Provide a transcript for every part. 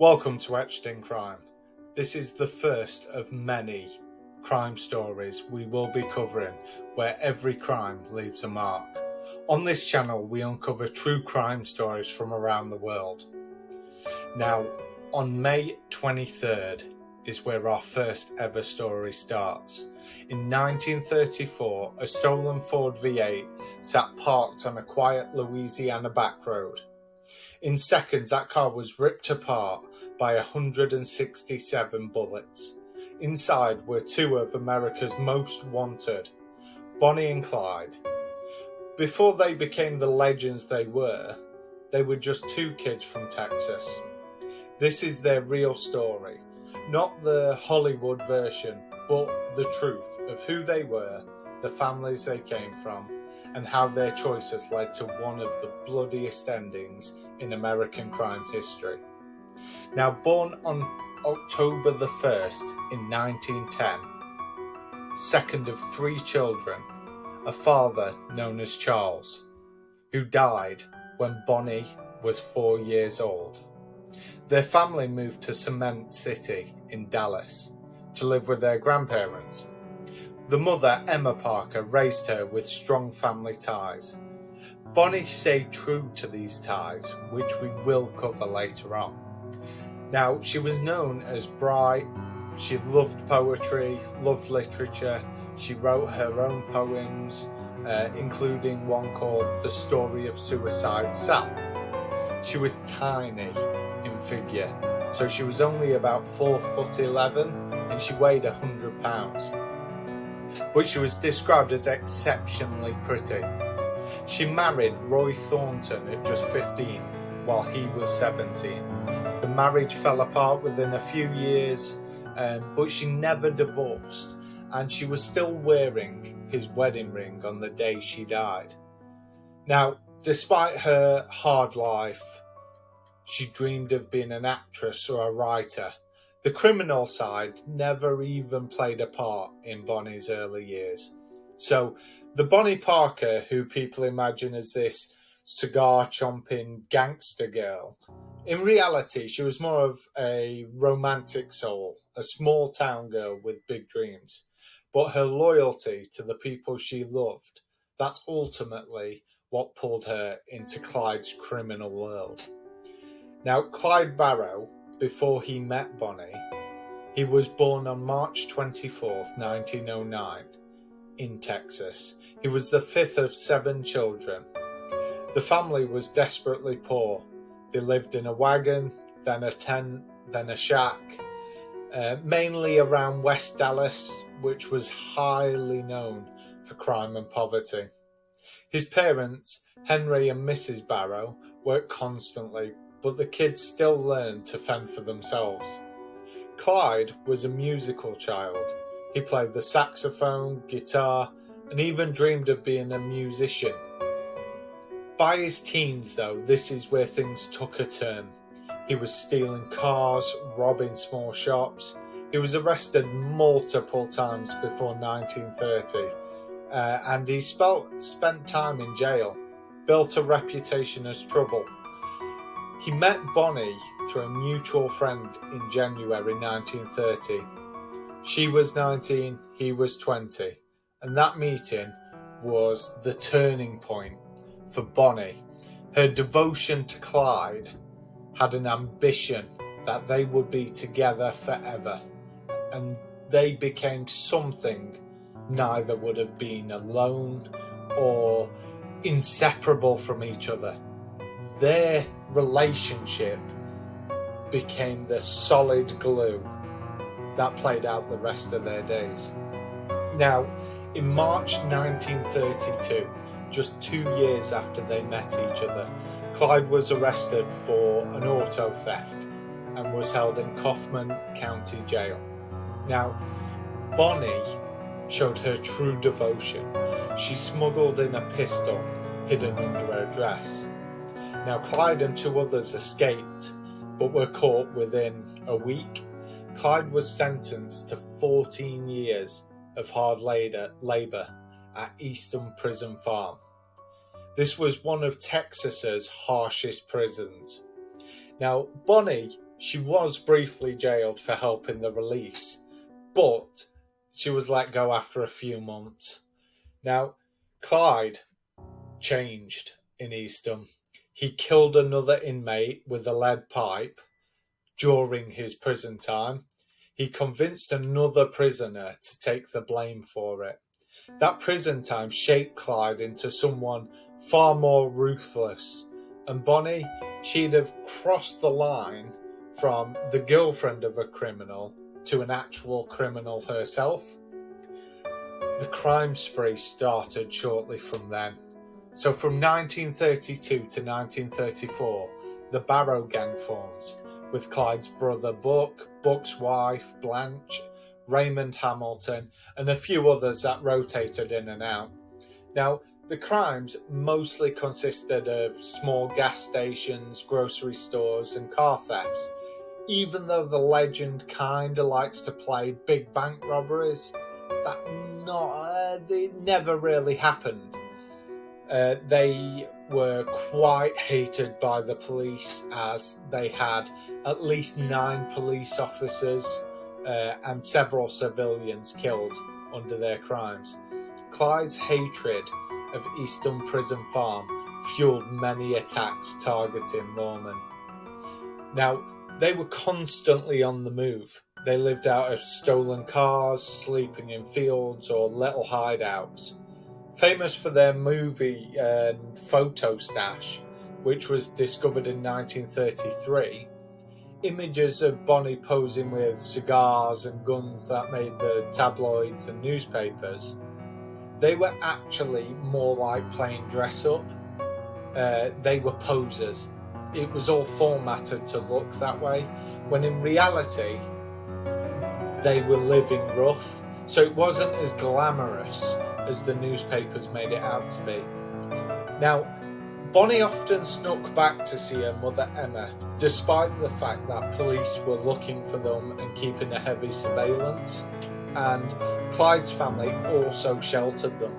Welcome to Etched in Crime. This is the first of many crime stories we will be covering where every crime leaves a mark. On this channel we uncover true crime stories from around the world. Now, on May 23rd is where our first ever story starts. In 1934, a stolen Ford V8 sat parked on a quiet Louisiana back road. In seconds, that car was ripped apart by 167 bullets. Inside were two of America's most wanted, Bonnie and Clyde. Before they became the legends they were just two kids from Texas. This is their real story, not the Hollywood version, but the truth of who they were, the families they came from, and how their choices led to one of the bloodiest endings in American crime history. Now, born on October the 1st in 1910, second of three children, a father known as Charles, who died when Bonnie was 4 years old. Their family moved to Cement City in Dallas to live with their grandparents. The mother, Emma Parker, raised her with strong family ties. Bonnie stayed true to these ties, which we will cover later on. Now, she was known as bright. She loved poetry, loved literature. She wrote her own poems, including one called The Story of Suicide Sam. She was tiny in figure, so she was only about 4'11" and she weighed 100 pounds. But she was described as exceptionally pretty. She married Roy Thornton at just 15, while he was 17. The marriage fell apart within a few years, but she never divorced, and she was still wearing his wedding ring on the day she died. Now, despite her hard life, she dreamed of being an actress or a writer. The criminal side never even played a part in Bonnie's early years. So, the Bonnie Parker, who people imagine as this cigar-chomping gangster girl, in reality, she was more of a romantic soul, a small-town girl with big dreams. But her loyalty to the people she loved, that's ultimately what pulled her into Clyde's criminal world. Now, Clyde Barrow, before he met Bonnie, he was born on March 24th, 1909, in Texas. He was the fifth of 7 children. The family was desperately poor. They lived in a wagon, then a tent, then a shack, mainly around West Dallas, which was highly known for crime and poverty. His parents, Henry and Mrs. Barrow, worked constantly, but the kids still learned to fend for themselves. Clyde was a musical child. He played the saxophone, guitar, and even dreamed of being a musician. By his teens, though, this is where things took a turn. He was stealing cars, robbing small shops. He was arrested multiple times before 1930, and he spent time in jail, built a reputation as trouble. He met Bonnie through a mutual friend in January 1930. She was 19, he was 20, and that meeting was the turning point for Bonnie. Her devotion to Clyde had an ambition that they would be together forever, and they became something neither would have been alone or inseparable from each other. Their relationship became the solid glue that played out the rest of their days. Now, in March 1932, just 2 years after they met each other, Clyde was arrested for an auto theft and was held in Kaufman County Jail. Now, Bonnie showed her true devotion. She smuggled in a pistol hidden under her dress. Now, Clyde and 2 others escaped, but were caught within a week. Clyde was sentenced to 14 years of hard labour at Eastern Prison Farm. This was one of Texas's harshest prisons. Now, Bonnie She was briefly jailed for helping the release, but she was let go after a few months. Now, Clyde changed in Eastham. He killed another inmate with a lead pipe during his prison time. He convinced another prisoner to take the blame for it. That prison time shaped Clyde into someone far more ruthless. And Bonnie, she'd have crossed the line from the girlfriend of a criminal to an actual criminal herself. The crime spree started shortly from then. So from 1932 to 1934, the Barrow gang forms, with Clyde's brother Buck, Buck's wife Blanche, Raymond Hamilton, and a few others that rotated in and out. Now, the crimes mostly consisted of small gas stations, grocery stores, and car thefts, even though the legend kinda likes to play big bank robberies. They never really happened. They were quite hated by the police, as they had at least 9 police officers and several civilians killed under their crimes. Clyde's hatred of Eastham Prison Farm fueled many attacks targeting lawmen. Now, they were constantly on the move. They lived out of stolen cars, sleeping in fields or little hideouts. Famous for their movie photo stash, which was discovered in 1933, images of Bonnie posing with cigars and guns that made the tabloids and newspapers, they were actually more like playing dress up. They were posers. It was all formatted to look that way, when in reality, they were living rough. So it wasn't as glamorous as the newspapers made it out to be. Now, Bonnie often snuck back to see her mother Emma, despite the fact that police were looking for them and keeping a heavy surveillance. And Clyde's family also sheltered them.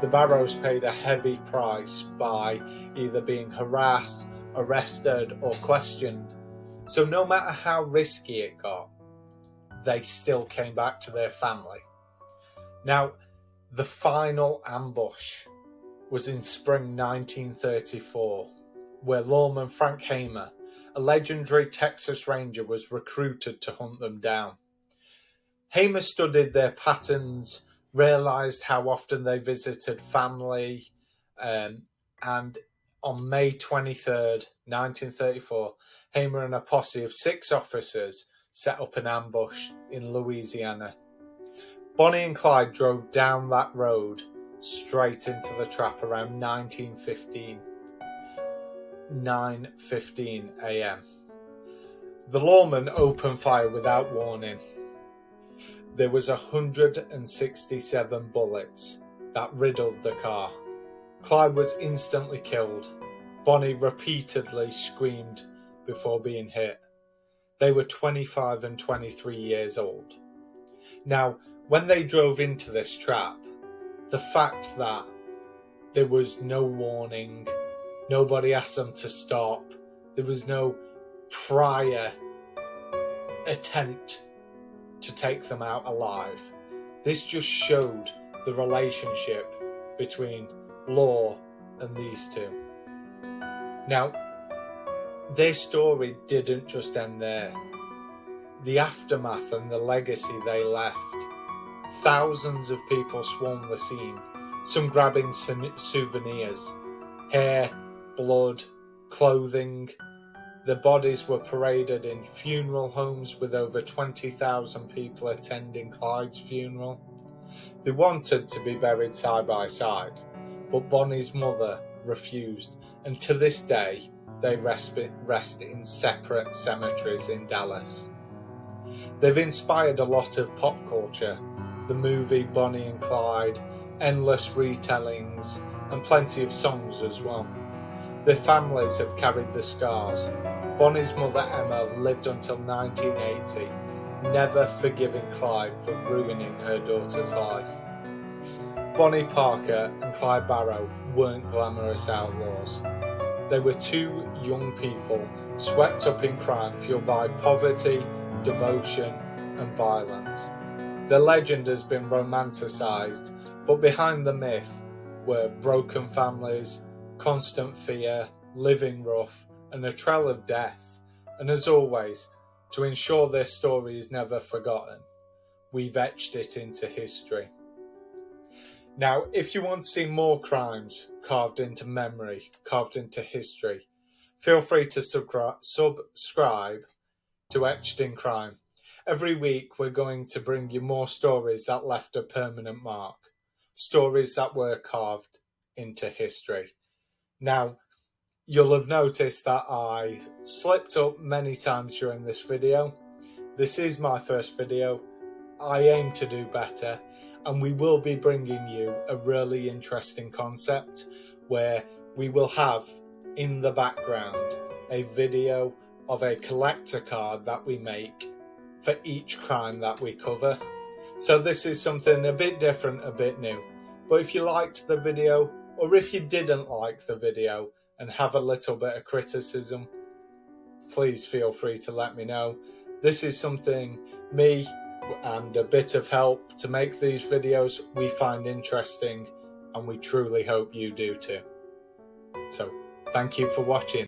The Barrows paid a heavy price by either being harassed, arrested, or questioned. So no matter how risky it got, they still came back to their family. Now, the final ambush was in spring 1934, where lawman Frank Hamer, a legendary Texas Ranger, was recruited to hunt them down. Hamer studied their patterns, realised how often they visited family, and on May 23rd, 1934, Hamer and a posse of 6 officers set up an ambush in Louisiana. Bonnie and Clyde drove down that road straight into the trap around 9:15 a.m. The lawman opened fire without warning. There was 167 bullets that riddled the car. Clyde was instantly killed. Bonnie repeatedly screamed before being hit. They were 25 and 23 years old. Now, when they drove into this trap, the fact that there was no warning, nobody asked them to stop, there was no prior attempt to take them out alive, this just showed the relationship between law and these two. Now, their story didn't just end there. The aftermath and the legacy they left. Thousands of people swarmed the scene, some grabbing souvenirs, hair, blood, clothing. The bodies were paraded in funeral homes, with over 20,000 people attending Clyde's funeral. They wanted to be buried side by side, but Bonnie's mother refused, and to this day they rest in separate cemeteries in Dallas. They've inspired a lot of pop culture. The movie Bonnie and Clyde, endless retellings, and plenty of songs as well. Their families have carried the scars. Bonnie's mother Emma lived until 1980, never forgiving Clyde for ruining her daughter's life. Bonnie Parker and Clyde Barrow weren't glamorous outlaws. They were 2 young people swept up in crime fueled by poverty, devotion and violence. The legend has been romanticised, but behind the myth were broken families, constant fear, living rough, and a trail of death. And as always, to ensure this story is never forgotten, we've etched it into history. Now, if you want to see more crimes carved into memory, carved into history, feel free to subscribe to Etched in Crime. Every week we're going to bring you more stories that left a permanent mark, stories that were carved into history. Now, you'll have noticed that I slipped up many times during this video. This is my first video. I aim to do better, and we will be bringing you a really interesting concept where we will have in the background a video of a collector card that we make for each crime that we cover. So this is something a bit different, a bit new. But if you liked the video, or if you didn't like the video and have a little bit of criticism, please feel free to let me know. This is something me and a bit of help to make these videos we find interesting, and we truly hope you do too. So thank you for watching.